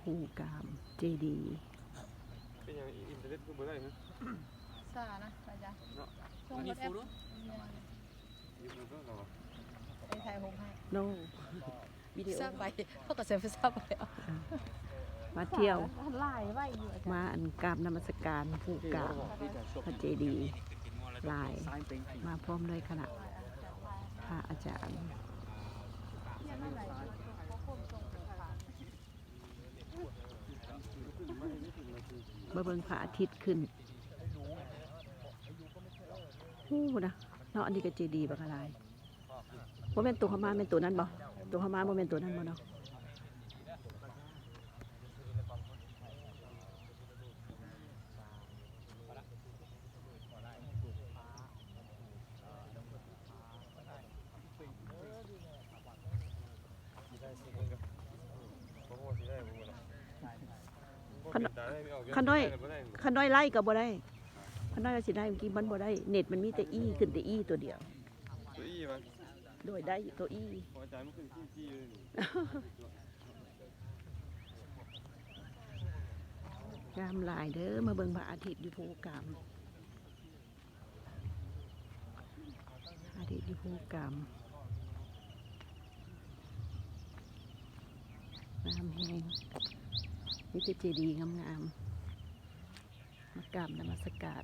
ภูกามเจดีย์เป็นอย่างอินเทอร์เน็ตก็บ่ได้ฮะซานะไปจ้ะช่วงรถแอปยูทูบก็เราไปถ่ายผมให้ โนวิดีโอ ซาไปเพราะกับเซฟซาไปมาเที่ยว ไล่ไว้อยู่อาจารย์ มาอันกราบนมัสการภูกามพระเจดีย์ลายมาพร้อมด้วยคณะพระอาจารย์เบิ่งพระอาทิตย์ขึ้นโอ้นะเนาะอันนี้ก็เจดีย์บักอะไรบ่แม่นตัวเขามาแม่นตัวนั้นบ่ตัวเขามาบ่แม่นตัวนั้นบ่เนาะขันน้อยไล่ก็บ่ได้ขันน้อยก็สิได้เมื่อกี้มันบ่ได้เน็ตมันมีแต่อีขึ้นแต่อีตัวเดียวตัวอี้มันโดยได้ตัวอีพออาจารย์มันขึ้นจี้เลยงามหลายเด้อมาเบิ่งพระอาทิตย์อยู่ภูกามอาทิตย์อยู่ภูกามงามแฮงนี่คือเจดีย์งามๆมากราบนมัสการ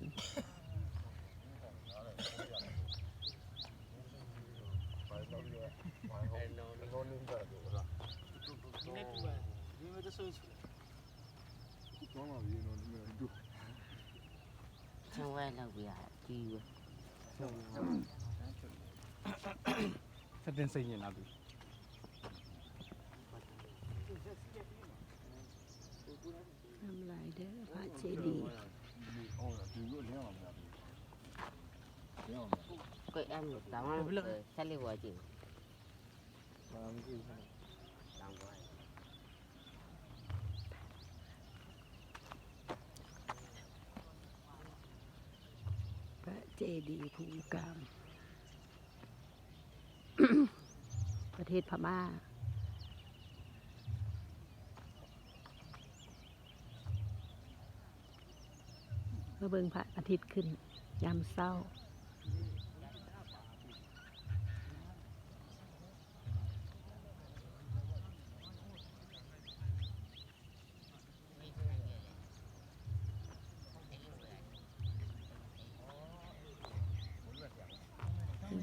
ช่างว่าเราเบียร์จีวÇa te enseigne là dessus. งามหลายเด้อพระเจดีย์ cái em tao ăn sẽ lấy vợ chị làm vợ พระเจดีย์ภูกาม ประเทศพม่าเมื่อเบิ่งพระอาทิตย์ขึ้นยามเช้า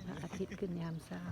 พระอาทิตย์ขึ้นยามเช้า